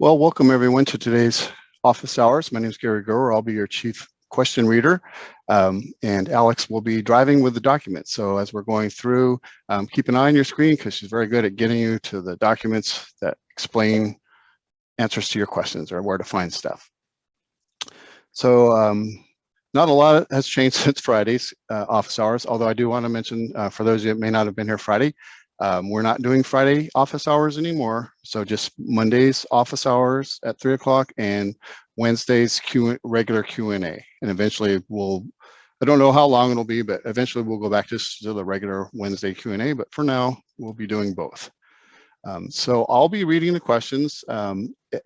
Well, welcome everyone to today's office hours. My name is Gary Grower. I'll be your chief question reader, and Alex will be driving with the documents. So as we're going through, keep an eye on your screen because she's very good at getting you to the documents that explain answers to your questions or where to find stuff. So not a lot has changed since Friday's office hours, although I do want to mention for those of you that may not have been here Friday, we're not doing Friday office hours anymore. So just Mondays office hours at 3 o'clock and Wednesdays regular Q&A. And eventually I don't know how long it'll be, but eventually we'll go back to the regular Wednesday Q&A. But for now, we'll be doing both. So I'll be reading the questions.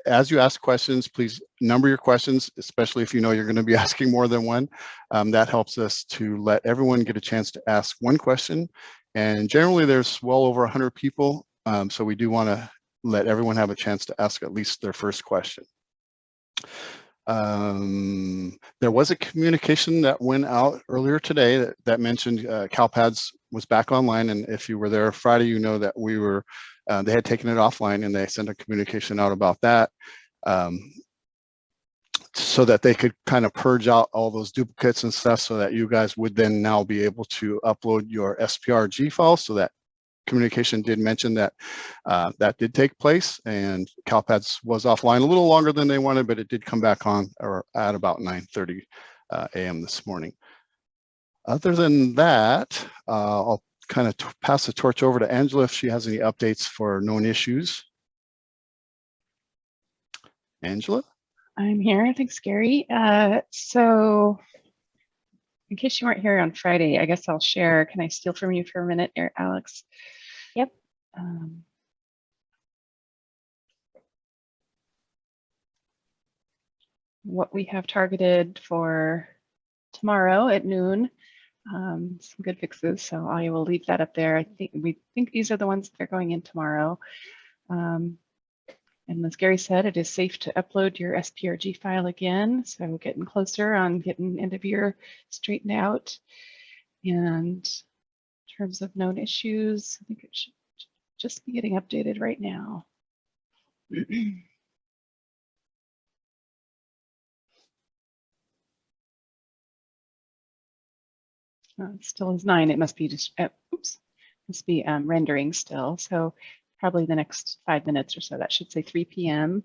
As you ask questions, please number your questions, especially if you know you're going to be asking more than one. That helps us to let everyone get a chance to ask one question. And generally there's well over 100 people. So we do want to let everyone have a chance to ask at least their first question. There was a communication that went out earlier today that mentioned CalPADS was back online. And if you were there Friday, you know that we were, they had taken it offline and they sent a communication out about that. So that they could kind of purge out all those duplicates and stuff so that you guys would then now be able to upload your SPRG files. So that communication did mention that that did take place, and CalPADS was offline a little longer than they wanted, but it did come back on or at about 9:30 a.m. this morning. Other than that, I'll kind of pass the torch over to Angela if she has any updates for known issues. Angela? I'm here. Thanks, Gary. So in case you weren't here on Friday, I guess I'll share. Can I steal from you for a minute there, Alex? Yep. What we have targeted for tomorrow at noon, some good fixes. So I will leave that up there. We think these are the ones that are going in tomorrow. And as Gary said, it is safe to upload your SPRG file again. So we're getting closer on getting end of year straightened out. And in terms of known issues, I think it should just be getting updated right now. It still is 9. It must be just, must be rendering still. So probably the next 5 minutes or so. That should say 3 p.m.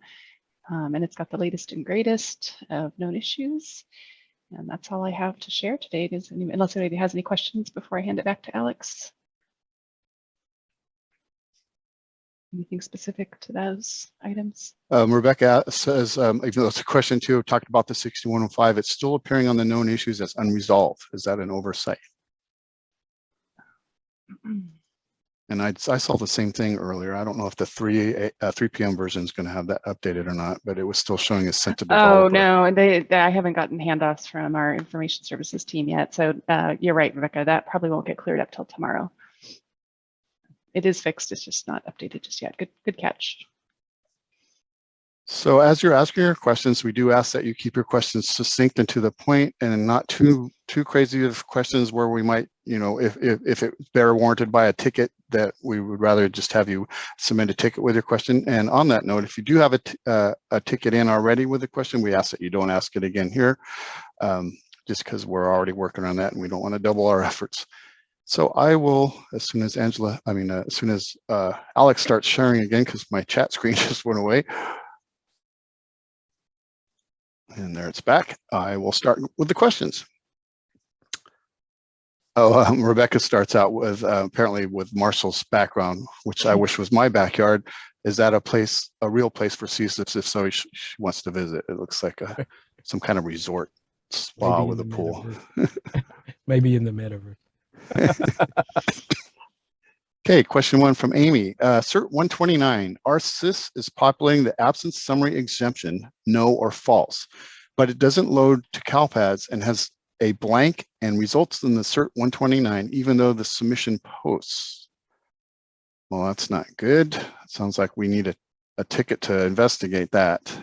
And it's got the latest and greatest of known issues. And that's all I have to share today. Unless anybody has any questions before I hand it back to Alex. Anything specific to those items? Rebecca says, even though it's a question too, talked about the 6105, it's still appearing on the known issues as unresolved. Is that an oversight? And I saw the same thing earlier. I don't know if the 3 p.m. version is going to have that updated or not, but it was still showing as sent to developer. Oh, no, I haven't gotten handoffs from our information services team yet. So you're right, Rebecca, that probably won't get cleared up till tomorrow. It is fixed, it's just not updated just yet. Good catch. So as you're asking your questions, we do ask that you keep your questions succinct and to the point and not too crazy of questions where we might, you know, if they're warranted by a ticket, that we would rather just have you submit a ticket with your question. And on that note, if you do have a ticket in already with a question, we ask that you don't ask it again here, just because we're already working on that and we don't want to double our efforts. So I will, as soon as Alex starts sharing again, because my chat screen just went away. And there it's back. I will start with the questions. Oh, Rebecca starts out with apparently with Marshall's background, which I wish was my backyard. Is that a real place for CSIS? If so, she wants to visit. It looks like some kind of resort spa with a pool. Maybe in the metaverse. Okay, question 1 from Amy. Cert 129, our CIS is populating the absence summary exemption, no or false, but it doesn't load to CalPADS and has a blank and results in the Cert 129, even though the submission posts. Well, that's not good. It sounds like we need a ticket to investigate that.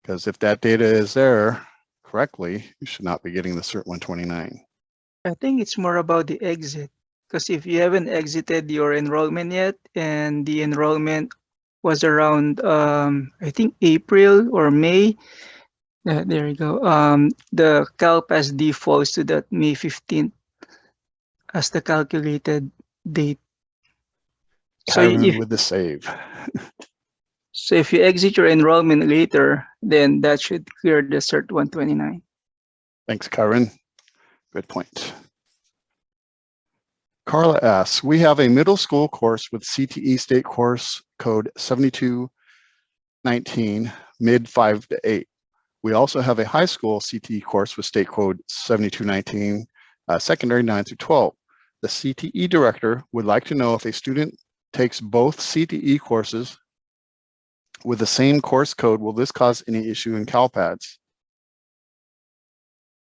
Because if that data is there correctly, you should not be getting the Cert 129. I think it's more about the exit. Because if you haven't exited your enrollment yet and the enrollment was around I think April or May. There you go. The CALPADS defaults to that May 15th as the calculated date. So Kyron if with the save. so if you exit your enrollment later, then that should clear the Cert 129. Thanks, Kyron. Good point. Carla asks, we have a middle school course with CTE state course code 7219, mid 5 to 8. We also have a high school CTE course with state code 7219, secondary 9 through 12. The CTE director would like to know if a student takes both CTE courses with the same course code, will this cause any issue in CALPADS?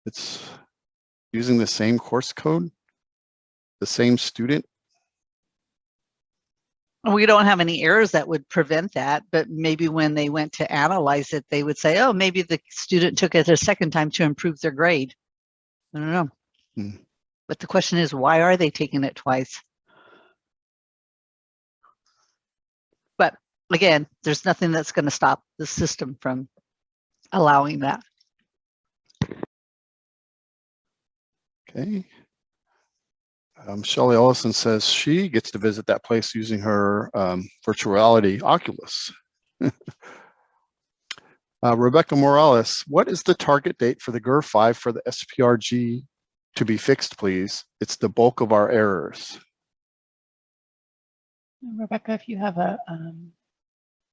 It's using the same course code, the same student. We don't have any errors that would prevent that, but maybe when they went to analyze it, they would say, oh, maybe the student took it a second time to improve their grade. I don't know. But the question is, why are they taking it twice? But again, there's nothing that's going to stop the system from allowing that. Okay. Shelley Ellison says she gets to visit that place using her virtual reality Oculus. Rebecca Morales, what is the target date for the GER5 for the SPRG to be fixed, please? It's the bulk of our errors. Rebecca, if you have a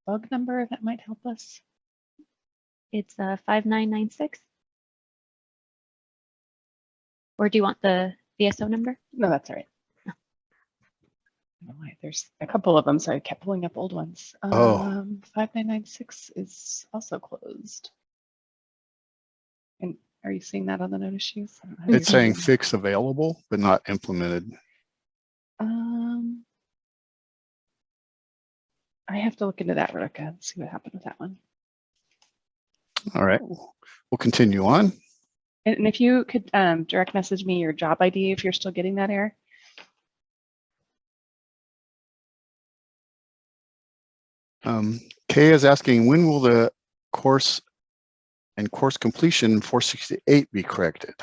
bug number that might help us. It's 5996. Or do you want the VSO number? No, that's all right. I don't know why. There's a couple of them, so I kept pulling up old ones. 5996 is also closed. And are you seeing that on the notice sheets? It's saying fix available, but not implemented. I have to look into that, Rebecca, and see what happened with that one. All right, we'll continue on. And if you could direct message me your job ID if you're still getting that error. Kay is asking, when will the course and course completion 468 be corrected?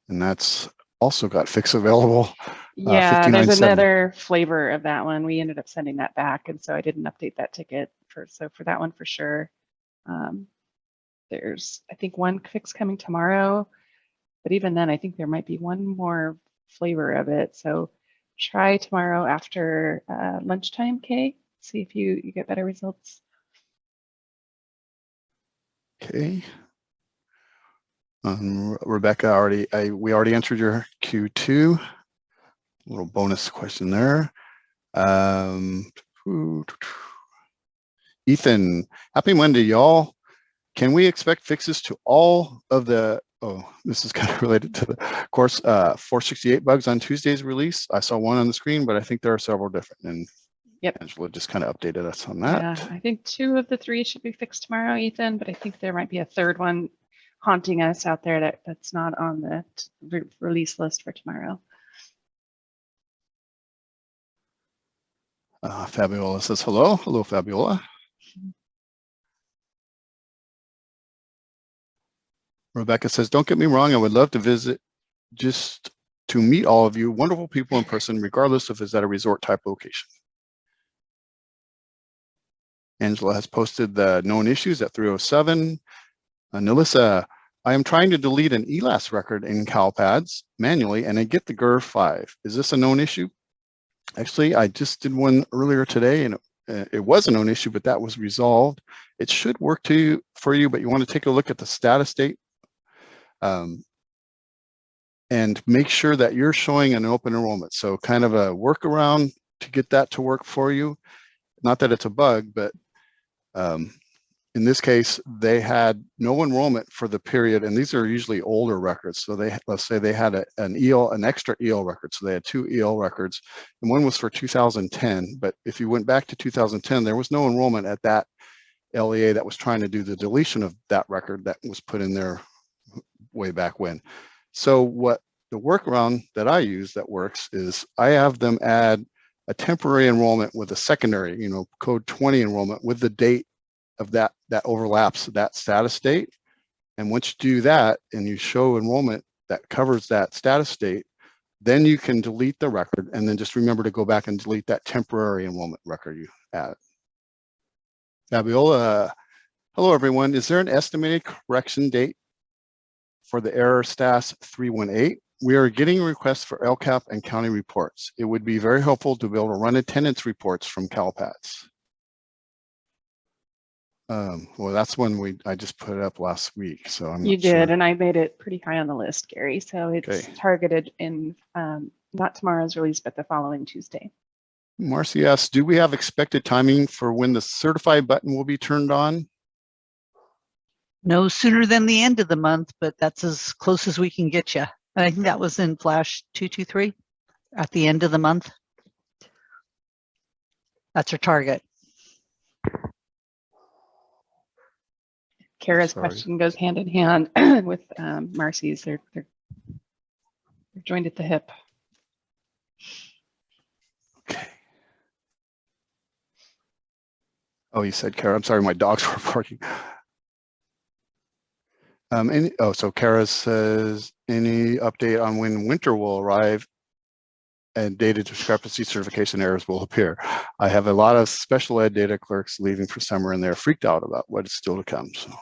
And that's also got fix available. Yeah, there's 59.7. another flavor of that one. We ended up sending that back, and so I didn't update that ticket for that one for sure. There's, I think, one fix coming tomorrow, but even then, I think there might be one more flavor of it. So try tomorrow after lunchtime, Kay. See if you get better results. Okay. Rebecca, we already answered your Q2. A little bonus question there. Ethan, happy Monday, y'all. Can we expect fixes to all of the, this is kind of related to the course 468 bugs on Tuesday's release? I saw one on the screen, but I think there are several different. And yep, Angela just kind of updated us on that. Yeah, I think 2 of the 3 should be fixed tomorrow, Ethan, but I think there might be a third one haunting us out there that's not on the release list for tomorrow. Fabiola says hello. Hello, Fabiola. Rebecca says, don't get me wrong, I would love to visit just to meet all of you wonderful people in person, regardless if it's at a resort type location. Angela has posted the known issues at 307. Nilissa, I am trying to delete an ELAS record in CALPADS manually and I get the GER5. Is this a known issue? Actually, I just did one earlier today and it was a known issue, but that was resolved. It should work for you, but you want to take a look at the status date and make sure that you're showing an open enrollment. So kind of a workaround to get that to work for you. Not that it's a bug, but in this case, they had no enrollment for the period, and these are usually older records. So let's say they had an extra EL record. So they had 2 EL records, and one was for 2010. But if you went back to 2010, there was no enrollment at that LEA that was trying to do the deletion of that record that was put in there way back when. So what the workaround that I use that works is I have them add a temporary enrollment with a secondary, code 20 enrollment with the date of that overlaps that status date. And once you do that and you show enrollment that covers that status date, then you can delete the record, and then just remember to go back and delete that temporary enrollment record you added. Fabiola, hello everyone. Is there an estimated correction date for the error status 318? We are getting requests for LCAP and county reports. It would be very helpful to be able to run attendance reports from CALPADS. Well, that's one I just put it up last week, so I'm You not sure. did, and I made it pretty high on the list, Gary. So it's Okay. targeted in not tomorrow's release, but the following Tuesday. Marcy asks, do we have expected timing for when the certify button will be turned on? No sooner than the end of the month, but that's as close as we can get you. I think that was in Flash 223 at the end of the month. That's our target. Kara's Sorry. question goes hand in hand with Marcy's. They're joined at the hip. Okay. Oh, you said Kara. I'm sorry, my dogs were barking. So Kara says, any update on when winter will arrive and data discrepancy certification errors will appear? I have a lot of special ed data clerks leaving for summer, and they're freaked out about what is still to come. So.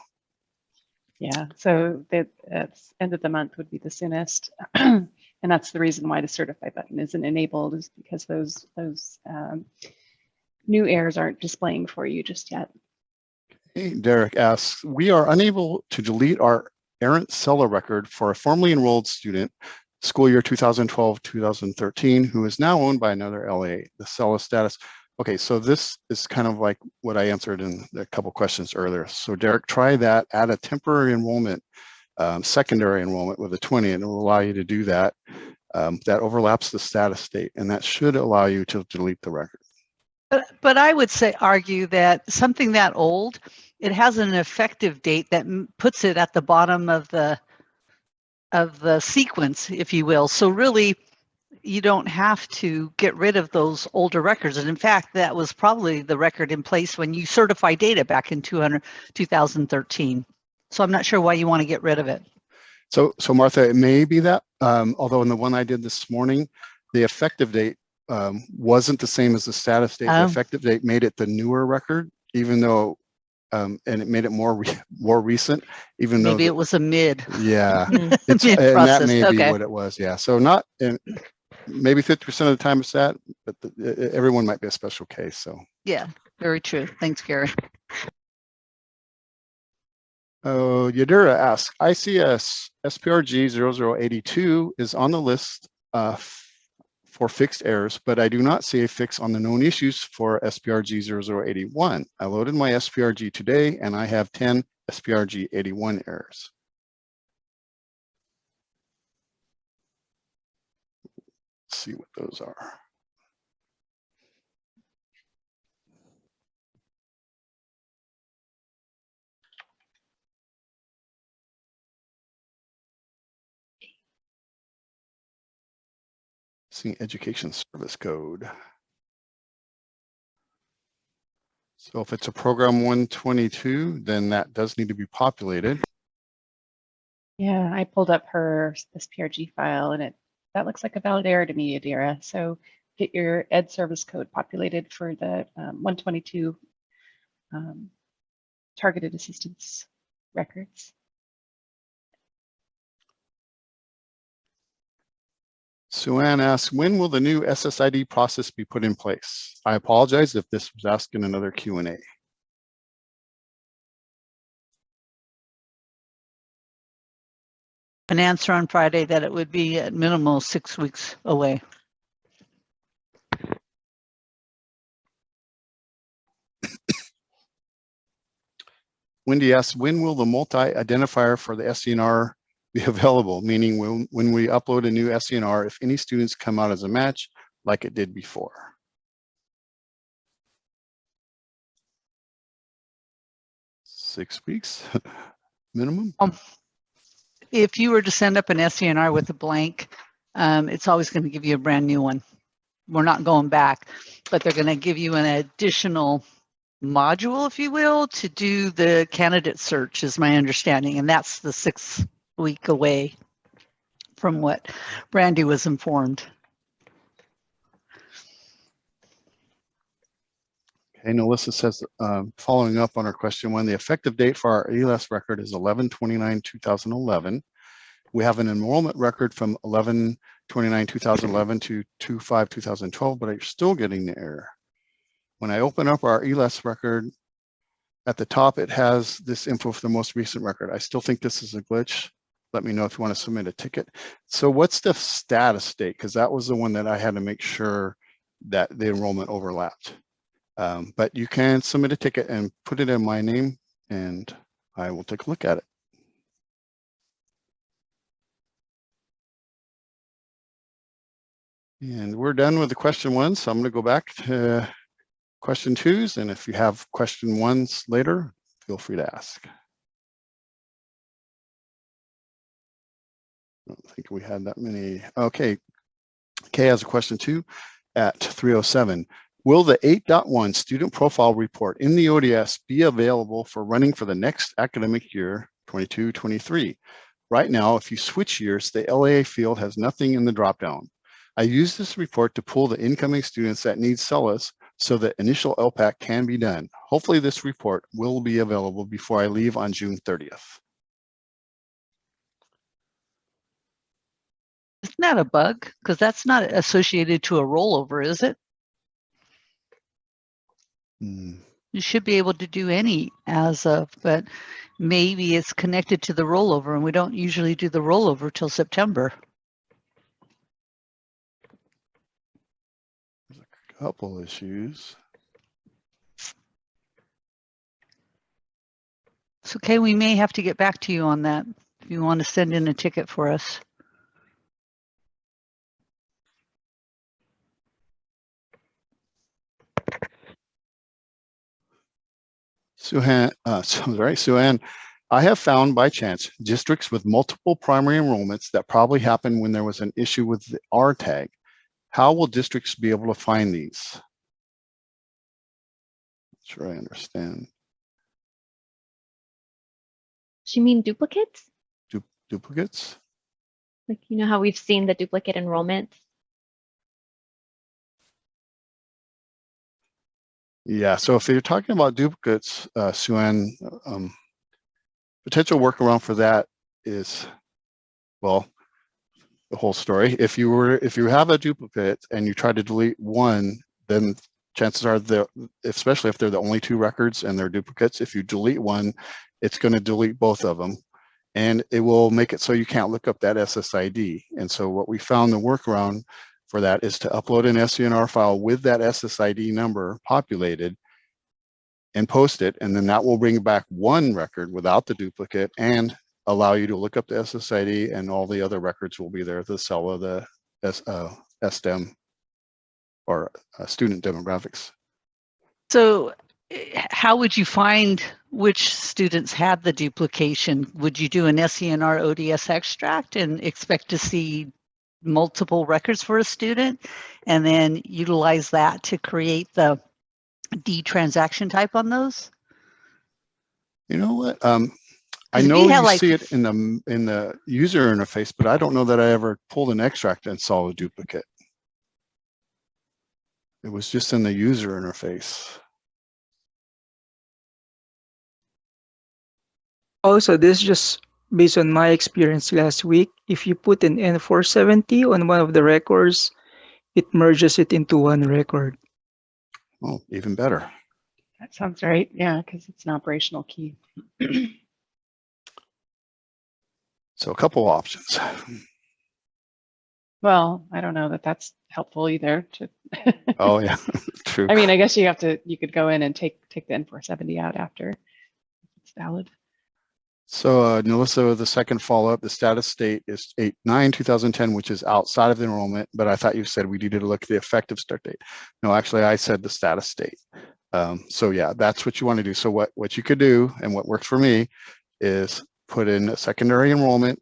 Yeah, so that's end of the month would be the soonest. And that's the reason why the certify button isn't enabled, is because those new errors aren't displaying for you just yet. Hey, Derek asks, we are unable to delete our errant seller record for a formerly enrolled student, school year 2012-2013, who is now owned by another LA. The seller status. Okay, so this is kind of like what I answered in a couple questions earlier. So Derek, try that, add a temporary enrollment, secondary enrollment with a 20, and it will allow you to do that. That overlaps the status date, and that should allow you to delete the record. But I would argue that something that old, it has an effective date that puts it at the bottom of the sequence, if you will. So really, you don't have to get rid of those older records. And in fact, that was probably the record in place when you certified data back in 2013. So I'm not sure why you want to get rid of it. So Martha, it may be that, although in the one I did this morning, the effective date wasn't the same as the status date. The effective date made it the newer record, even though, and it made it more recent, even though maybe it was a mid. Yeah, mid and that may be okay. what it was. Yeah, so not in maybe 50% of the time it's that, but everyone might be a special case. So yeah, very true. Thanks, Gary. Yadira asks, ICS SPRG 0082 is on the list for fixed errors, but I do not see a fix on the known issues for SPRG 0081. I loaded my SPRG today and I have 10 SPRG 81 errors. Let's see what those are. Seeing education service code. So if it's a program 122, then that does need to be populated. Yeah, I pulled up her SPRG file, and that looks like a valid error to me, Adira. So get your ed service code populated for the 122 targeted assistance records. Sue-Ann asks, when will the new SSID process be put in place? I apologize if this was asked in another Q&A. An answer on Friday that it would be at minimal 6 weeks away. Wendy asks, when will the multi-identifier for the Sdnr be available? Meaning when we upload a new Sdnr, if any students come out as a match like it did before. Six weeks minimum. If you were to send up an Sdnr with a blank, it's always going to give you a brand new one. we're not going back, but they're going to give you an additional module, if you will, to do the candidate search, is my understanding. And that's the 6 week away from what Brandy was informed. Okay, Melissa says, following up on our question 1, the effective date for our ELS record is 11/29/2011. We have an enrollment record from 11/29/2011 to 2/5/2012, but I'm still getting the error. When I open up our ELS record, at the top, it has this info for the most recent record. I still think this is a glitch. Let me know if you want to submit a ticket. So what's the status date? Because that was the one that I had to make sure that the enrollment overlapped. But you can submit a ticket and put it in my name, and I will take a look at it. And we're done with the question 1, so I'm going to go back to question 2s, and if you have question 1s later, feel free to ask. I don't think we had that many. Okay, Kay has a question 2 at 3:07. Will the 8.1 student profile report in the ODS be available for running for the next academic year, 22-23? Right now, if you switch years, the LAA field has nothing in the dropdown. I use this report to pull the incoming students that need CELIS so that initial LPAC can be done. Hopefully this report will be available before I leave on June 30th. Isn't that a bug? Because that's not associated to a rollover, is it? You should be able to do any as of, but maybe it's connected to the rollover, and we don't usually do the rollover till September. There's a couple issues. It's okay, we may have to get back to you on that if you want to send in a ticket for us. Suhan, I have found by chance districts with multiple primary enrollments that probably happened when there was an issue with the R tag. How will districts be able to find these? Not sure I understand. Do you mean duplicates? Duplicates? Like, you know how we've seen the duplicate enrollments? Yeah, so if you're talking about duplicates, Suhan, potential workaround for that is, well, the whole story. If you have a duplicate and you try to delete one, then chances are especially if they're the only 2 records and they're duplicates, if you delete one, it's going to delete both of them, and it will make it so you can't look up that SSID. And so what we found the workaround for that is to upload an Sdnr file with that SSID number populated and post it, and then that will bring back one record without the duplicate and allow you to look up the SSID, and all the other records will be there, the CELA, the SDEM, or student demographics. So how would you find which students had the duplication? Would you do an Sdnr ODS extract and expect to see multiple records for a student, and then utilize that to create the D transaction type on those? You know what? I know you see it in the user interface, but I don't know that I ever pulled an extract and saw a duplicate. It was just in the user interface. Also, this is just based on my experience last week. If you put an N470 on one of the records, it merges it into one record. Oh, even better. That sounds right. Yeah, because it's an operational key. So a couple options. Well, I don't know that that's helpful either. Oh yeah, true. I mean, I guess you could go in and take the N470 out after it's valid. So Melissa, the second follow-up, the status date is 8/9/2010, which is outside of the enrollment, but I thought you said we needed to look at the effective start date. No, actually I said the status date. So yeah, that's what you want to do. So what you could do, and what works for me, is put in a secondary enrollment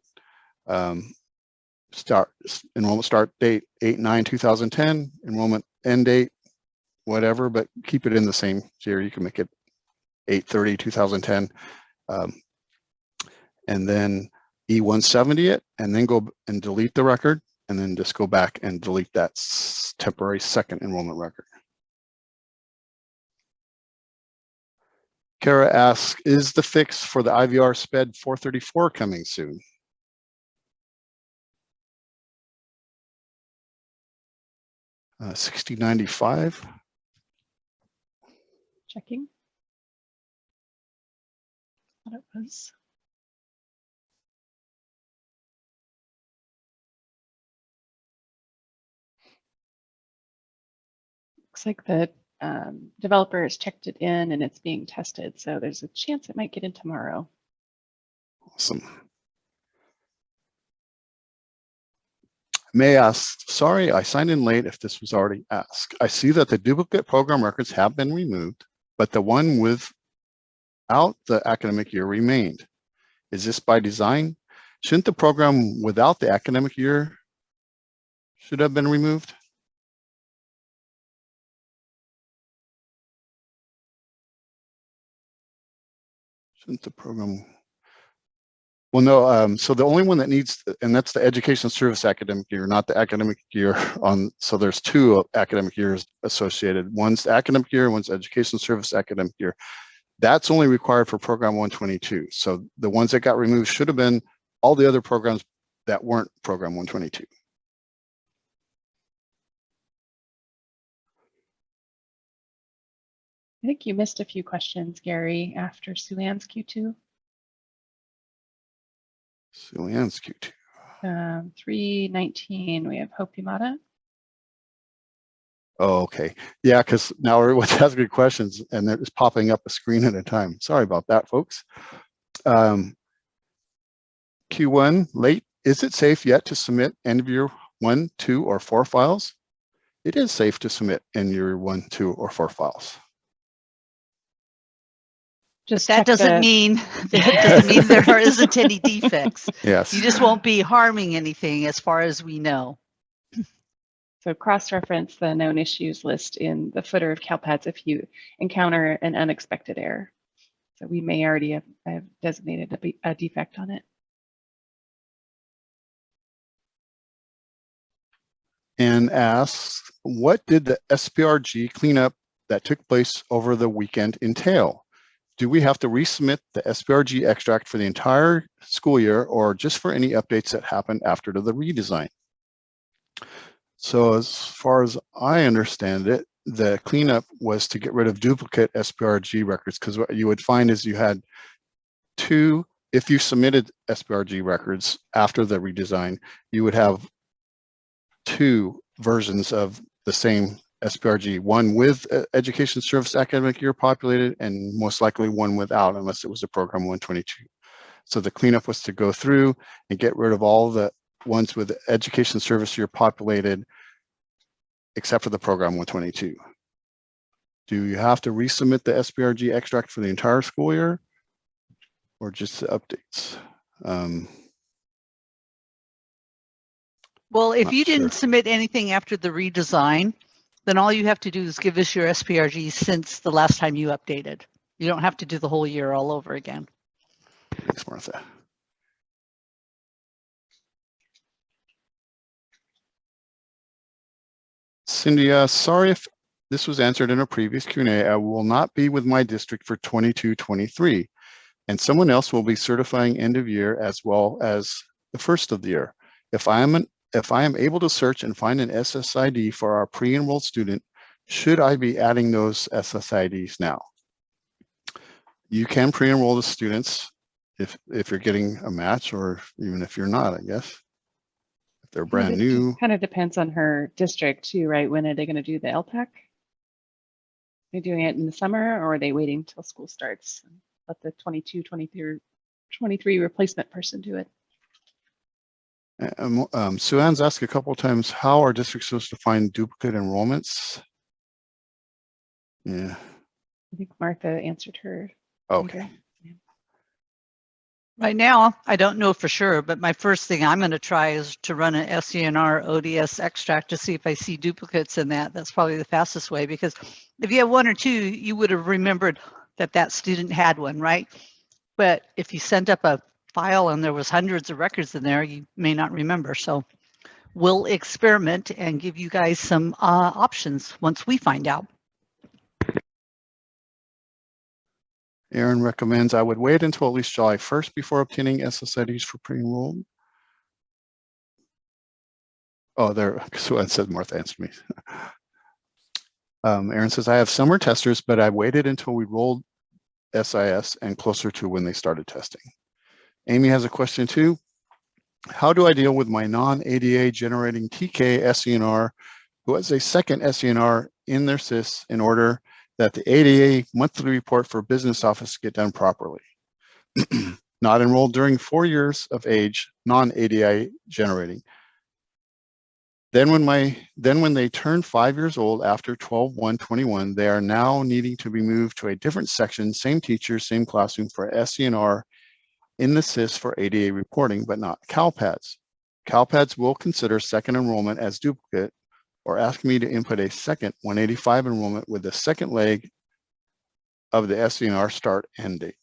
enrollment start date 8/9/2010, enrollment end date, whatever, but keep it in the same year. You can make it 8/30/2010, and then E170 it, and then go and delete the record, and then just go back and delete that temporary second enrollment record. Kara asks, is the fix for the IVR SPED 434 coming soon? 6095. Checking. What it was. Looks like the developer has checked it in and it's being tested. So there's a chance it might get in tomorrow. Awesome. May ask, sorry, I signed in late if this was already asked. I see that the duplicate program records have been removed, but the one without the academic year remained. Is this by design? Shouldn't the program without the academic year should have been removed? Shouldn't the program? Well, no, so the only one that needs, and that's the education service academic year, not the academic year on, so there's two academic years associated. One's academic year, one's education service academic year. That's only required for program 122. So the ones that got removed should have been all the other programs that weren't program 122. I think you missed a few questions, Gary, after Sue Ann's Q2. So Ann's Q2. 319, we have Hope Yamada. Oh, okay. Yeah, because now everyone's asking questions and they're just popping up a screen at a time. Sorry about that, folks. Q1, late. Is it safe yet to submit end of year 1, 2, or 4 files? It is safe to submit end of year 1, 2, or 4 files. Just That check doesn't the- mean there isn't any defects. Yes. You just won't be harming anything as far as we know. So cross-reference the known issues list in the footer of CALPADS if you encounter an unexpected error. So we may already have designated a defect on it. And asks, what did the SPRG cleanup that took place over the weekend entail? Do we have to resubmit the SPRG extract for the entire school year or just for any updates that happened after the redesign? So as far as I understand it, the cleanup was to get rid of duplicate SPRG records, because what you would find is you had two, if you submitted SPRG records after the redesign, you would have two versions of the same SPRG, one with education service academic year populated and most likely one without, unless it was a program 122. So the cleanup was to go through and get rid of all the ones with education service year populated, except for the program 122. Do you have to resubmit the SPRG extract for the entire school year or just the updates? Well, if Not you sure. didn't submit anything after the redesign, then all you have to do is give us your SPRG since the last time you updated. You don't have to do the whole year all over again. Thanks, Martha. Cindy, sorry if this was answered in a previous Q&A. I will not be with my district for 22-23, and someone else will be certifying end of year as well as the first of the year. If I am able to search and find an SSID for our pre-enrolled student, should I be adding those SSIDs now? You can pre-enroll the students if you're getting a match, or even if you're not, I guess. If they're brand new. Kind of depends on her district too, right? When are they going to do the LPAC? Are they doing it in the summer or are they waiting till school starts? Let the 22, 23 replacement person do it. Sue Ann's asked a couple of times, how are districts supposed to find duplicate enrollments? Yeah. I think Martha answered her. Okay. Yeah. Right now, I don't know for sure, but my first thing I'm going to try is to run an Sdnr ODS extract to see if I see duplicates in that. That's probably the fastest way, because if you have one or two, you would have remembered that that student had one, right? But if you sent up a file and there was hundreds of records in there, you may not remember. So we'll experiment and give you guys some options once we find out. Aaron recommends I would wait until at least July 1st before obtaining SSIDs for pre-enrolled. Oh, there, so it said Martha answered me. Aaron says, I have summer testers, but I waited until we rolled SIS and closer to when they started testing. Amy has a question too. How do I deal with my non-ADA generating TK Sdnr who has a second Sdnr in their CIS in order that the ADA monthly report for business office get done properly? Not enrolled during 4 years of age, non-ADA generating. Then when they turn 5 years old after 12/1/21, they are now needing to be moved to a different section, same teacher, same classroom for Sdnr in the CIS for ADA reporting, but not CALPADS. CALPADS will consider second enrollment as duplicate or ask me to input a second 185 enrollment with the second leg of the Sdnr start end date.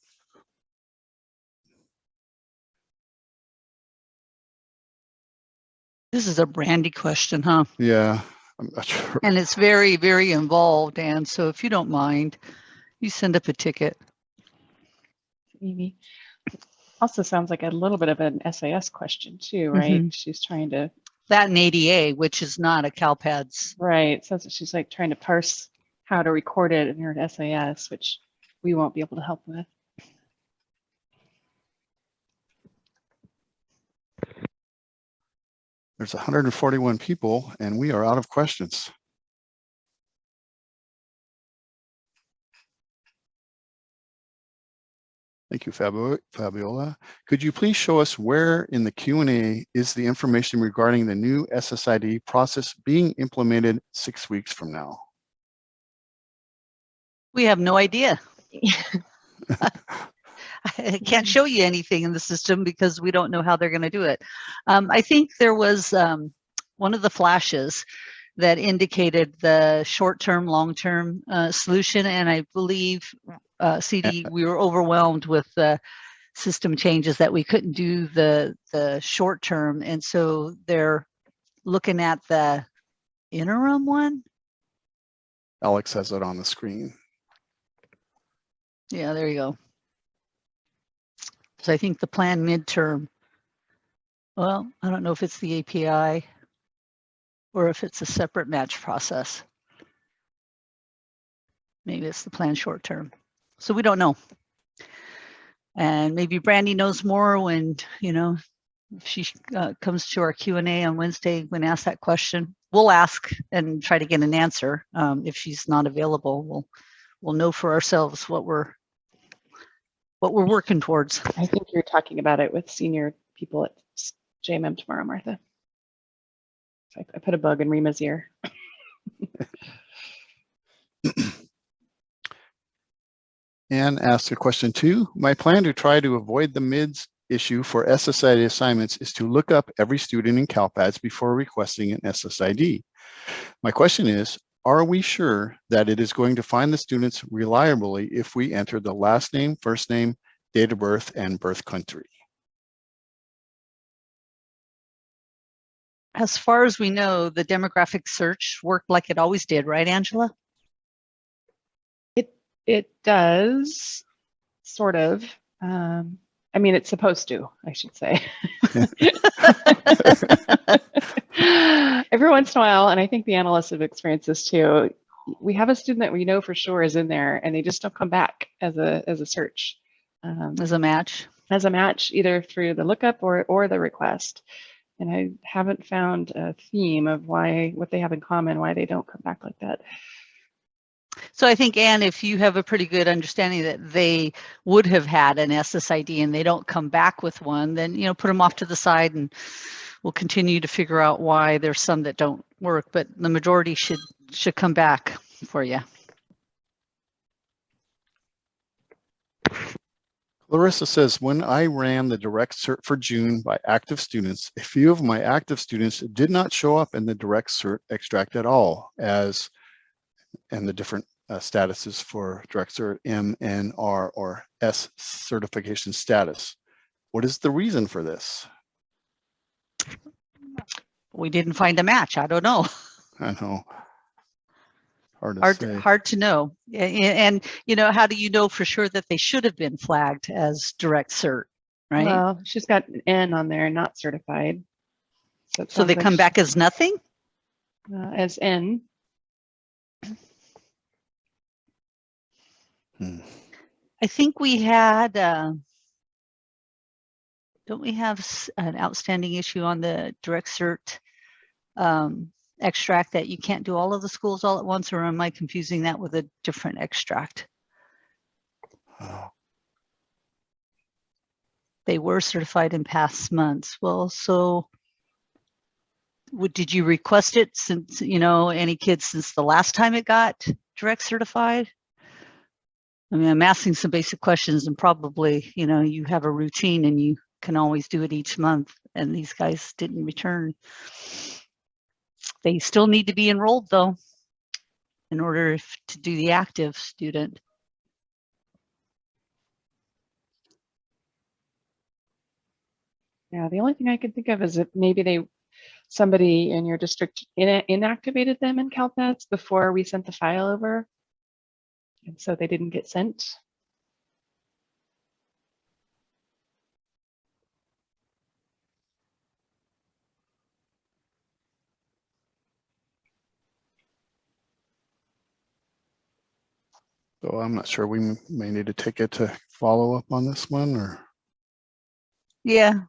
This is a Brandy question, huh? Yeah, I'm not sure. And it's very, very involved. And so if you don't mind, you send up a ticket. Amy. Also sounds like a little bit of an SIS question too, right? She's trying to. That and ADA, which is not a CalPADS. Right. So she's like trying to parse how to record it in her SIS, which we won't be able to help with. There's 141 people and we are out of questions. Thank you, Fabiola. Could you please show us where in the Q&A is the information regarding the new SSID process being implemented 6 weeks from now? We have no idea. I can't show you anything in the system because we don't know how they're going to do it. I think there was one of the flashes that indicated the short-term, long-term solution, and I believe, CD, we were overwhelmed with the system changes that we couldn't do the short-term, and so they're looking at the interim one. Alex has it on the screen. Yeah, there you go. So I think the planned midterm, well, I don't know if it's the API or if it's a separate match process. Maybe it's the planned short term. So we don't know. And maybe Brandy knows more when, you know, if she comes to our Q&A on Wednesday when asked that question. We'll ask and try to get an answer. If she's not available, we'll know for ourselves what we're working towards. I think you're talking about it with senior people at JMM tomorrow, Martha. So I put a bug in Rima's ear. Anne asked a question too. My plan to try to avoid the MIDS issue for SSID assignments is to look up every student in CalPADS before requesting an SSID. My question is, are we sure that it is going to find the students reliably if we enter the last name, first name, date of birth, and birth country? As far as we know, the demographic search worked like it always did, right, Angela? It does, sort of. I mean, it's supposed to, I should say. Every once in a while, and I think the analysts have experienced this too, we have a student that we know for sure is in there and they just don't come back as a search. As a match? As a match, either through the lookup or the request. And I haven't found a theme of what they have in common, why they don't come back like that. So I think, Anne, if you have a pretty good understanding that they would have had an SSID and they don't come back with one, then, you know, put them off to the side and we'll continue to figure out why there's some that don't work, but the majority should come back for you. Larissa says, when I ran the direct cert for June by active students, a few of my active students did not show up in the direct cert extract at all, as and the different statuses for direct cert M, N, R, or S certification status. What is the reason for this? We didn't find a match. I don't know. I know. Hard to say. Hard to know. And you know, how do you know for sure that they should have been flagged as direct cert, right? Well, she's got an N on there, not certified. So, it So they sounds like come back as nothing? as N. I think we had, don't we have an outstanding issue on the direct cert extract that you can't do all of the schools all at once, or am I confusing that with a different extract? Oh. They were certified in past months. Well, so did you request it since, you know, any kids since the last time it got direct certified? I mean, I'm asking some basic questions, and probably, you know, you have a routine and you can always do it each month, and these guys didn't return. They still need to be enrolled though, in order to do the active student. Yeah, the only thing I could think of is if maybe somebody in your district inactivated them in CalPADS before we sent the file over, and so they didn't get sent. So I'm not sure. We may need to take it to follow up on this one, or. Yeah,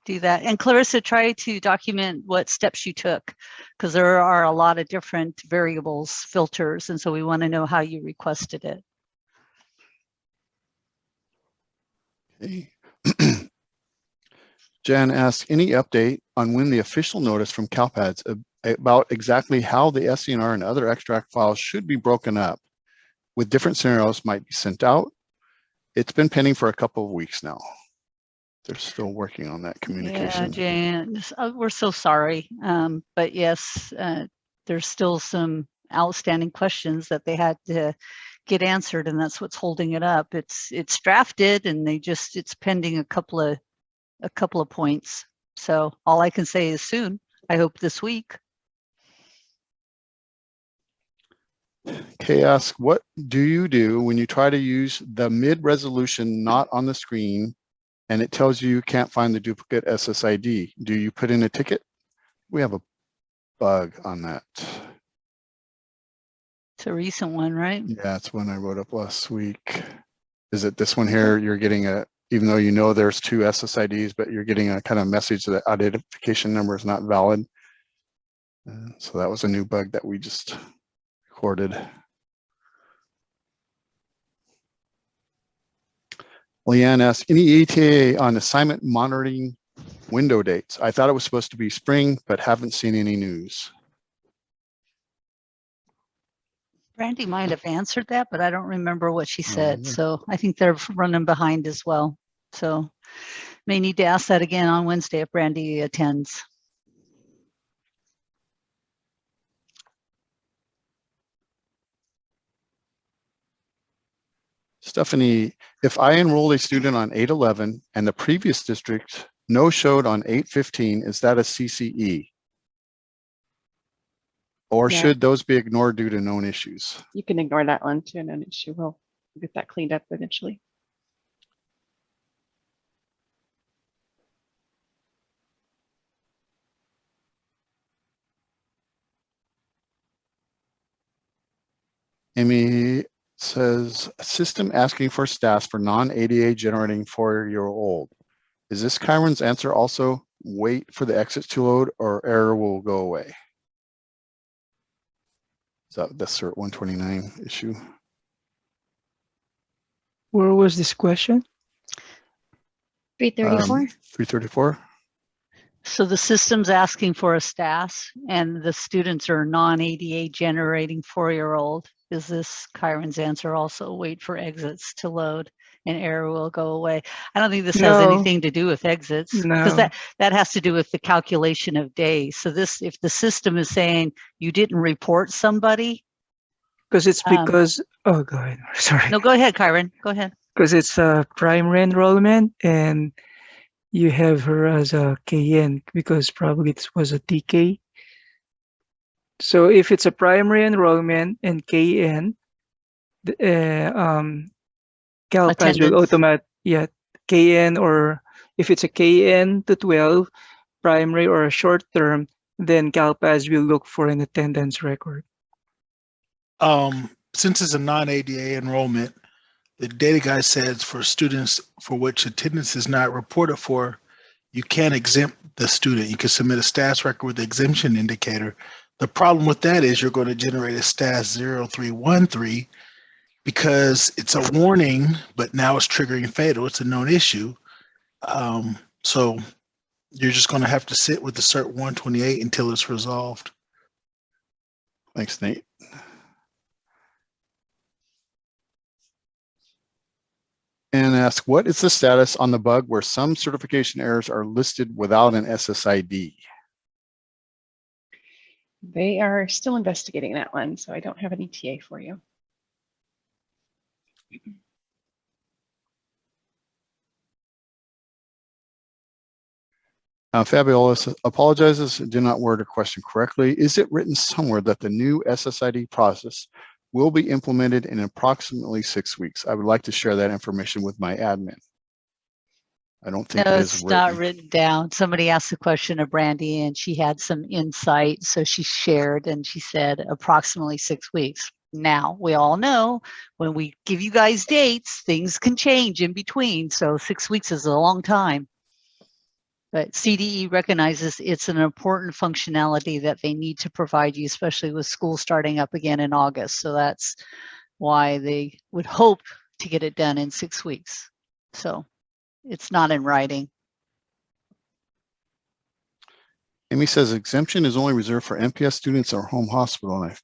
do that. And Clarissa, try to document what steps you took, because there are a lot of different variables, filters, and so we want to know how you requested it. Okay. Jan asks, any update on when the official notice from CalPADS about exactly how the Sdnr and other extract files should be broken up with different scenarios might be sent out? It's been pending for a couple of weeks now. They're still working on that communication. Yeah, Jan, we're so sorry. But yes, there's still some outstanding questions that they had to get answered, and that's what's holding it up. It's drafted, and it's pending a couple of points. So all I can say is soon. I hope this week. Kay asks, what do you do when you try to use the mid resolution not on the screen and it tells you can't find the duplicate SSID? Do you put in a ticket? We have a bug on that. It's a recent one, right? Yeah, it's one I wrote up last week. Is it this one here? You're getting even though you know there's two SSIDs, but you're getting a kind of message that identification number is not valid. So that was a new bug that we just recorded. Leanne asked, any ETA on assignment monitoring window dates? I thought it was supposed to be spring, but haven't seen any news. Brandy might have answered that, but I don't remember what she said. Yeah. So I think they're running behind as well. So may need to ask that again on Wednesday if Brandy attends. Stephanie, if I enrolled a student on 8/11 and the previous district no showed on 8/15, is that a CCE? Or Yeah. should those be ignored due to known issues? You can ignore that one too, and an issue. We'll get that cleaned up eventually. Amy says, system asking for stats for non-ADA generating 4-year-old. Is this Kyron's answer also wait for the exits to load or error will go away? Is that the CERT 129 issue? Where was this question? 334. 334? So the system's asking for a STAS and the students are non-ADA generating 4-year-old. Is this Kyron's answer also? Wait for exits to load and error will go away. I don't think this has No. anything to do with exits because No. that has to do with the calculation of days. So this, if the system is saying you didn't report somebody. Because it's because, oh, go ahead. Sorry. No, go ahead, Kyron. Go ahead. Because it's a primary enrollment and you have her as a KN because probably it was a TK. So if it's a primary enrollment and KN, CalPAS will Attendance. KN, or if it's a KN to 12, primary or a short term, then CalPAS will look for an attendance record. Since it's a non-ADA enrollment, the data guide says for students for which attendance is not reported for, you can exempt the student. You can submit a STAS record with the exemption indicator. The problem with that is you're going to generate a STAS 0313 because it's a warning, but now it's triggering fatal. It's a known issue. So you're just going to have to sit with the CERT 128 until it's resolved. Thanks, Nate. And ask, what is the status on the bug where some certification errors are listed without an SSID? They are still investigating that one, so I don't have any TA for you. Fabulous apologizes, did not word a question correctly. Is it written somewhere that the new SSID process will be implemented in approximately 6 weeks? I would like to share that information with my admin. I don't think No, it is it's not written down. Somebody asked the question of Brandy and she had some insight. So she shared and she said approximately 6 weeks. Now, we all know when we give you guys dates, things can change in between. So 6 weeks is a long time. But CDE recognizes it's an important functionality that they need to provide you, especially with school starting up again in August. So that's why they would hope to get it done in 6 weeks. So it's not in writing. Amy says exemption is only reserved for MPS students or home hospital. And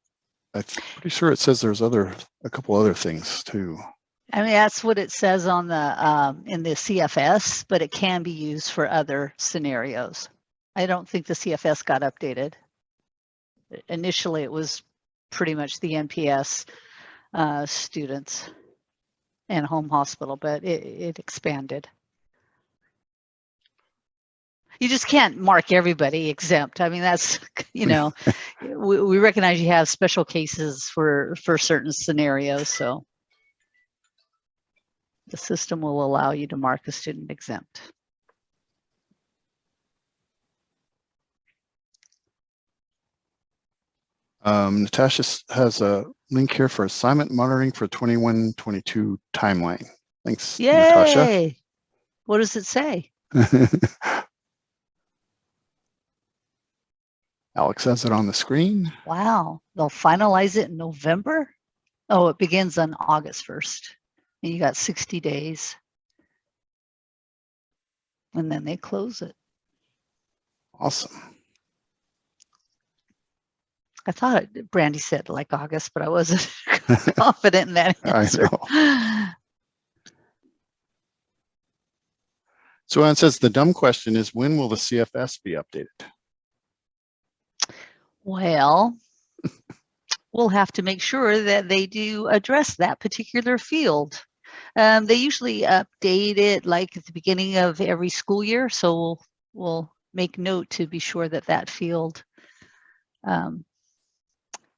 I'm pretty sure it says there's a couple other things too. I mean, that's what it says on the in the CFS, but it can be used for other scenarios. I don't think the CFS got updated. Initially, it was pretty much the NPS students and home hospital, but it expanded. You just can't mark everybody exempt. I mean, that's, you know, we recognize you have special cases for certain scenarios, so the system will allow you to mark a student exempt. Natasha has a link here for assignment monitoring for 21-22 timeline. Thanks, Yay! Natasha. What does it say? Alex has it on the screen. Wow, they'll finalize it in November? Oh, it begins on August 1st. And you got 60 days. And then they close it. Awesome. I thought Brandy said like August, but I wasn't confident in that answer. So it says the dumb question is, when will the CFS be updated? Well, we'll have to make sure that they do address that particular field. They usually update it like at the beginning of every school year. So we'll make note to be sure that that field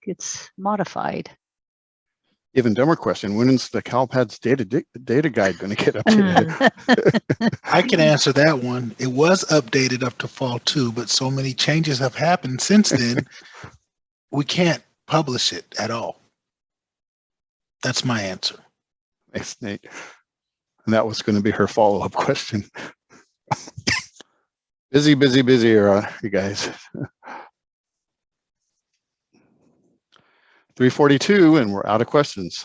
gets modified. Even dumber question, when is the CalPADS data guide going to get updated? I can answer that one. It was updated up to fall 2, but so many changes have happened since then, we can't publish it at all. That's my answer. Thanks, Nate. And that was going to be her follow-up question. Busy, you guys. 3:42 and we're out of questions.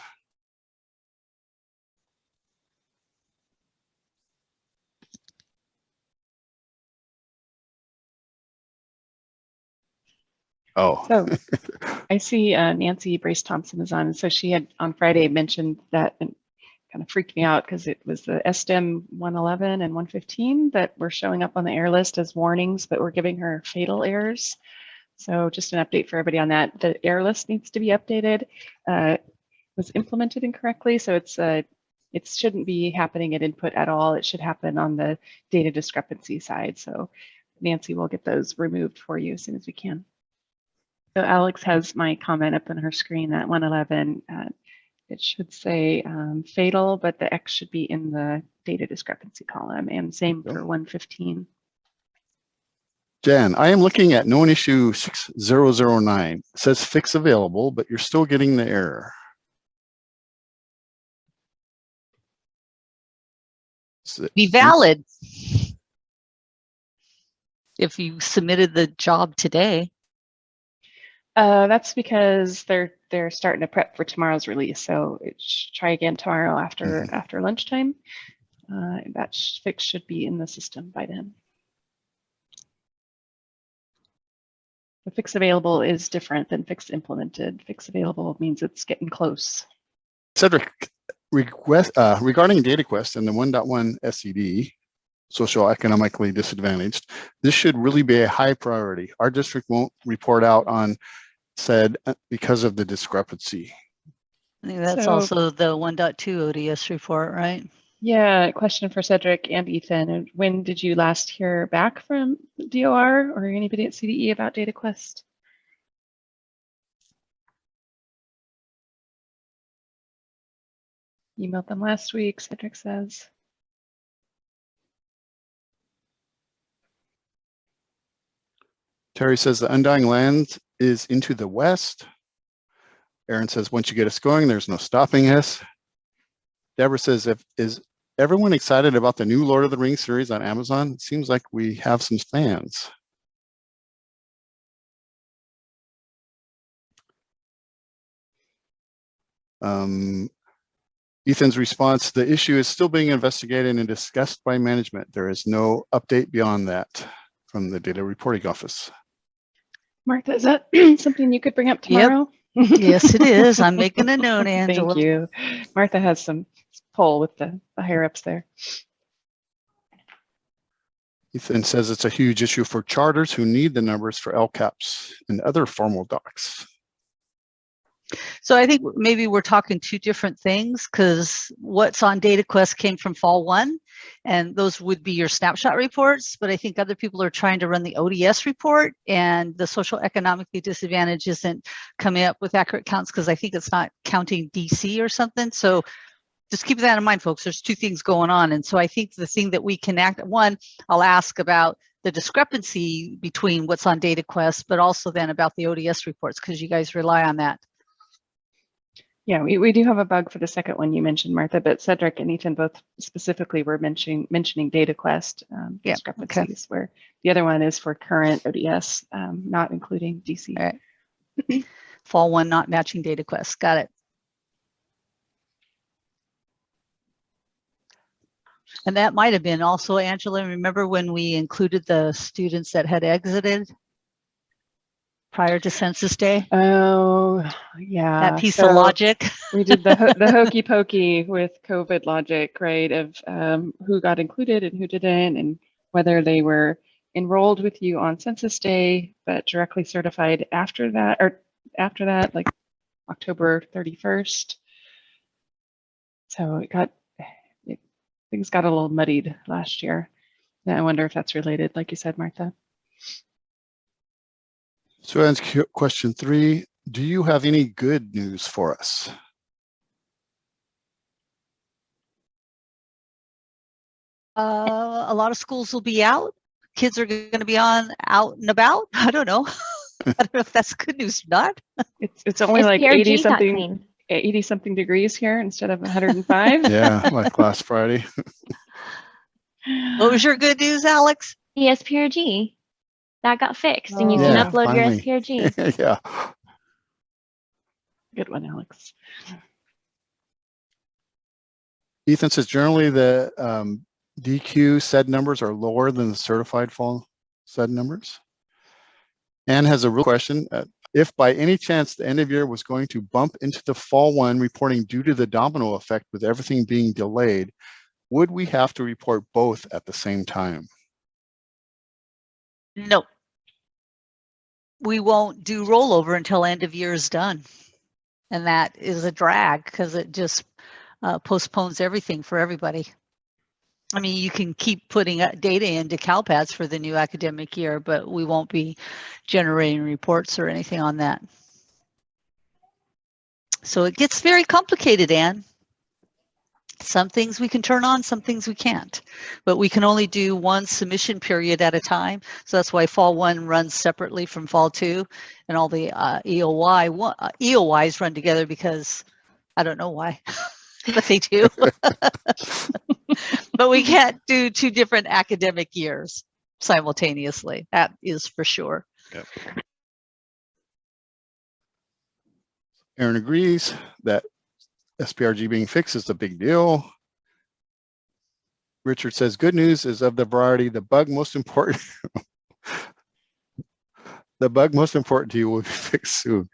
Oh, So I see Nancy Brace Thompson is on. So she had on Friday mentioned that and kind of freaked me out because it was the SDEM 111 and 115 that were showing up on the error list as warnings, but were giving her fatal errors. So just an update for everybody on that. The error list needs to be updated. It was implemented incorrectly, so it shouldn't be happening at input at all. It should happen on the data discrepancy side. So Nancy will get those removed for you as soon as we can. So Alex has my comment up on her screen at 111. It should say fatal, but the X should be in the data discrepancy column, and same for 115. Jan, I am looking at known issue 6009. It says fix available, but you're still getting the error. Be valid if you submitted the job today. That's because they're starting to prep for tomorrow's release. So try again tomorrow after lunchtime. That fix should be in the system by then. The fix available is different than fix implemented. Fix available means it's getting close. Cedric, regarding DataQuest and the 1.1 SED, social economically disadvantaged, this should really be a high priority. Our district won't report out on Ssid because of the discrepancy. I think that's So- also the 1.2 ODS report, right? Yeah, question for Cedric and Ethan. And when did you last hear back from DOR or anybody at CDE about DataQuest? Emailed them last week, Cedric says. Terry says the undying land is into the west. Aaron says once you get us going, there's no stopping us. Deborah says, is everyone excited about the new Lord of the Rings series on Amazon? It seems like we have some fans. Ethan's response, the issue is still being investigated and discussed by management. There is no update beyond that from the data reporting office. Martha, is that something you could bring up tomorrow? Yes, it is. I'm making a note, Angela. Thank you. Martha has some pull with the higher ups there. Ethan says it's a huge issue for charters who need the numbers for LCAPs and other formal docs. So I think maybe we're talking two different things, because what's on DataQuest came from Fall 1, and those would be your snapshot reports. But I think other people are trying to run the ODS report, and the social economically disadvantaged isn't coming up with accurate counts because I think it's not counting DC or something. So just keep that in mind, folks. There's two things going on. And so I think the thing that we can one, I'll ask about the discrepancy between what's on DataQuest, but also then about the ODS reports, because you guys rely on that. Yeah, we do have a bug for the second one you mentioned, Martha, but Cedric and Ethan both specifically were mentioning DataQuest discrepancies, where the other one is for current ODS, not including DC. All right. Fall 1 not matching DataQuest. Got it. And that might have been also, Angela, remember when we included the students that had exited prior to census day? Oh, yeah. That piece of logic. We did the hokey pokey with COVID logic, right? Of who got included and who didn't, and whether they were enrolled with you on census day, but directly certified after that, like October 31st. So things got a little muddied last year. And I wonder if that's related, like you said, Martha. So that's question 3. Do you have any good news for us? A lot of schools will be out. Kids are going to be out and about. I don't know. I don't know if that's good news or not. It's only like SPRG got clean. 80 something degrees here instead of 105. Yeah, like last Friday. What was your good news, Alex? ESPRG. That got fixed, and you Yeah, can upload finally. your SPRG. Yeah. Good one, Alex. Ethan says generally the DQ Ssid numbers are lower than the certified fall Ssid numbers. Anne has a real question. If by any chance the end of year was going to bump into the fall one reporting due to the domino effect with everything being delayed, would we have to report both at the same time? No. We won't do rollover until end of year is done. And that is a drag because it just postpones everything for everybody. I mean, you can keep putting data into CalPads for the new academic year, but we won't be generating reports or anything on that. So it gets very complicated, Anne. Some things we can turn on, some things we can't, but we can only do one submission period at a time. So that's why fall one runs separately from fall two, and all the EOYs run together because I don't know why, but they do. But we can't do two different academic years simultaneously. That is for sure. Yep. Aaron agrees that SPRG being fixed is a big deal. Richard says, good news is of the variety, the bug most important. The bug most important to you will be fixed soon.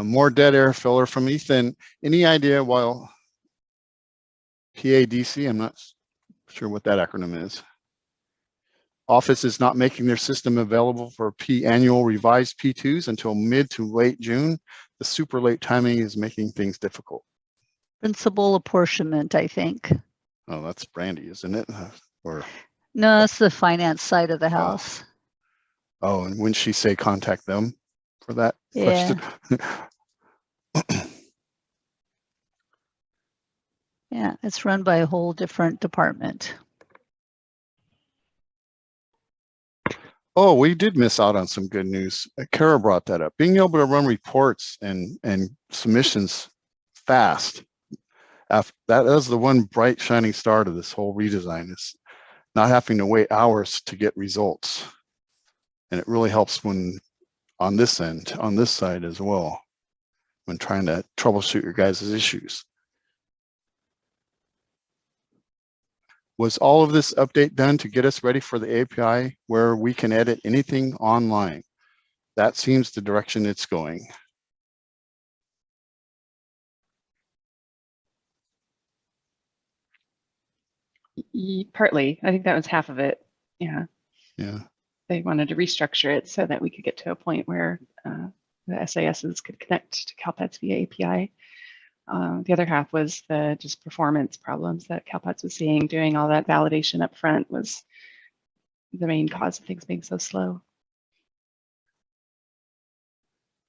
More dead air filler from Ethan. Any idea while PADC, I'm not sure what that acronym is. Office is not making their system available for annual revised P2s until mid to late June. The super late timing is making things difficult. Principal apportionment, I think. Oh, that's Brandy, isn't it? Or no, that's the finance side of the house. Oh, and wouldn't she say contact them for that Yeah. question? Yeah, it's run by a whole different department. Oh, we did miss out on some good news. Kara brought that up. Being able to run reports and submissions fast. That is the one bright shining star to this whole redesign, is not having to wait hours to get results. And it really helps when on this end, on this side as well, when trying to troubleshoot your guys' issues. Was all of this update done to get us ready for the API where we can edit anything online? That seems the direction it's going. Partly, I think that was half of it. Yeah. Yeah. They wanted to restructure it so that we could get to a point where the SISs could connect to CalPads via API. The other half was the just performance problems that CalPads was seeing. Doing all that validation up front was the main cause of things being so slow.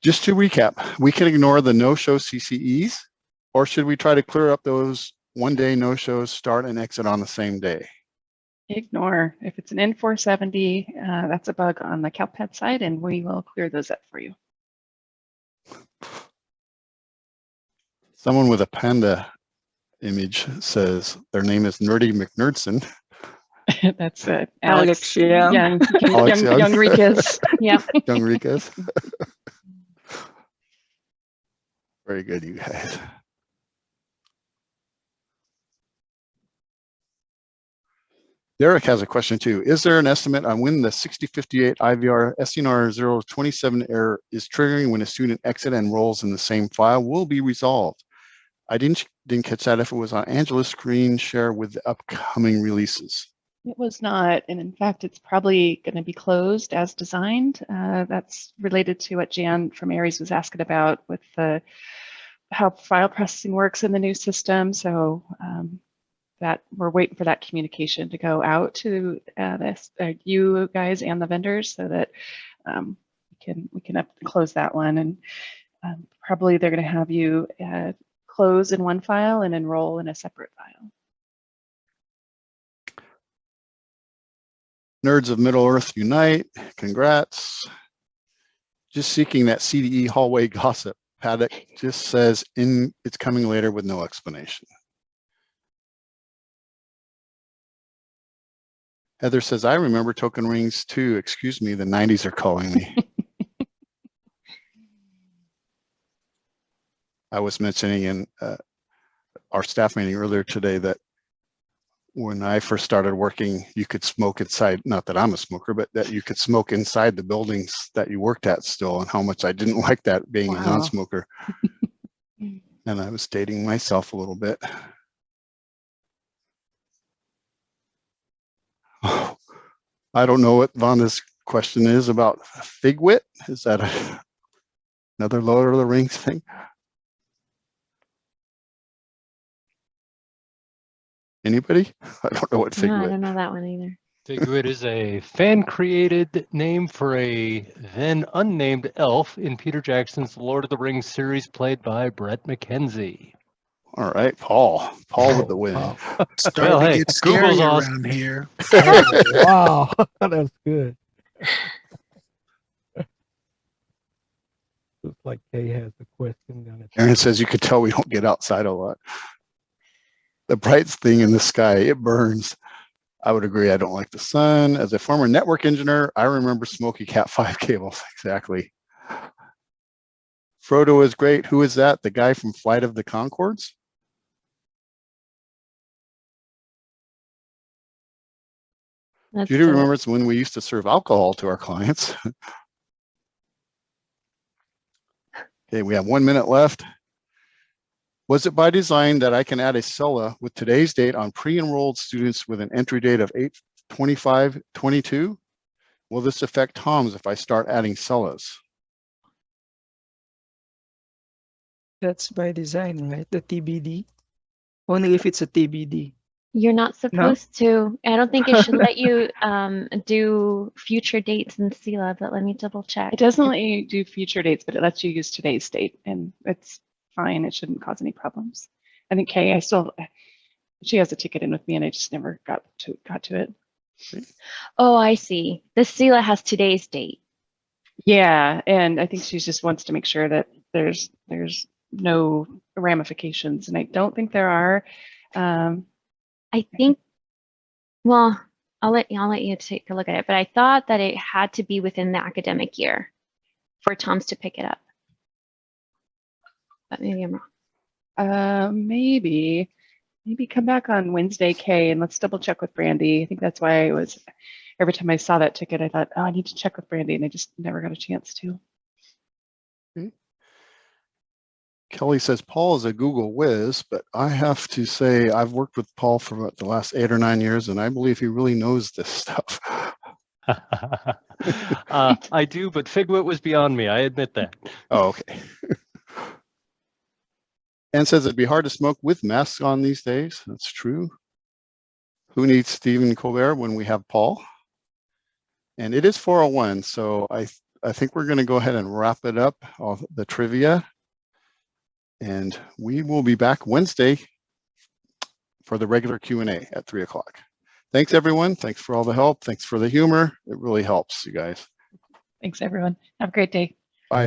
Just to recap, we can ignore the no-show CCEs, or should we try to clear up those one-day no-shows, start and exit on the same day? Ignore. If it's an N470, that's a bug on the CalPad side, and we will clear those up for you. Someone with a panda image says their name is Nerdy McNerdson. That's Alex Young. Young Rikas. Yeah. Young Rikas. Very good, you guys. Derek has a question too. Is there an estimate on when the 6058 IVR Sdnr 027 error is triggering when a student exit and enrolls in the same file will be resolved? I didn't catch that if it was on Angela's screen share with the upcoming releases. It was not, and in fact, it's probably going to be closed as designed. That's related to what Jan from Aries was asking about with how file processing works in the new system. So that we're waiting for that communication to go out to you guys and the vendors, so that we can close that one. And probably they're going to have you close in one file and enroll in a separate file. Nerds of Middle Earth Unite, congrats. Just seeking that CDE hallway gossip. Paddock just says it's coming later with no explanation. Heather says, I remember token rings too. Excuse me, the 90s are calling me. I was mentioning in our staff meeting earlier today that when I first started working, you could smoke inside, not that I'm a smoker, but that you could smoke inside the buildings that you worked at still, and how much I didn't like that being a Wow. non-smoker. And I was dating myself a little bit. Oh, I don't know what Vonda's question is about Figwit. Is that another Lord of the Rings thing? Anybody? I don't know what No, I Figwit. don't know that one either. Figwit is a fan-created name for a then unnamed elf in Peter Jackson's Lord of the Rings series played by Brett McKenzie. All right, Paul. Paul with the win. Wow. Starting Well, to hey, get scary Google's awesome. around here. Wow, that's good. Looks like Kay has a question down at Aaron says you could tell we don't get outside a lot. The bright thing in the sky, it burns. I would agree. I don't like the sun. As a former network engineer, I remember smoky Cat 5 cables. Exactly. Frodo is great. Who is that? The guy from Flight of the Conchords? That's Judy the- remembers when we used to serve alcohol to our clients. Okay, we have 1 minute left. Was it by design that I can add a CELA with today's date on pre-enrolled students with an entry date of 8/25/22? Will this affect TOMS if I start adding CELAs? That's by design, right? The TBD. Only if it's a TBD. You're not supposed to. I don't think it should let you do future dates in CELA, but let me double check. It doesn't let you do future dates, but it lets you use today's date, and it's fine. It shouldn't cause any problems. I think Kay, she has a ticket in with me, and I just never got to it. Oh, I see. The CELA has today's date. Yeah, and I think she just wants to make sure that there's no ramifications, and I don't think there are. I think, well, I'll let you take a look at it, but I thought that it had to be within the academic year for TOMS to pick it up. But maybe I'm wrong. Maybe come back on Wednesday, Kay, and let's double check with Brandy. I think that's why every time I saw that ticket, I thought, oh, I need to check with Brandy, and I just never got a chance to. Kelly says Paul is a Google whiz, but I have to say I've worked with Paul for about the last 8 or 9 years, and I believe he really knows this stuff. I do, but Figwit was beyond me. I admit that. Oh, okay. And says it'd be hard to smoke with masks on these days. That's true. Who needs Stephen Colbert when we have Paul? And it is 4:01, so I think we're going to go ahead and wrap it up, all the trivia. And we will be back Wednesday for the regular Q&A at 3 o'clock. Thanks, everyone. Thanks for all the help. Thanks for the humor. It really helps, you guys. Thanks, everyone. Have a great day. Bye.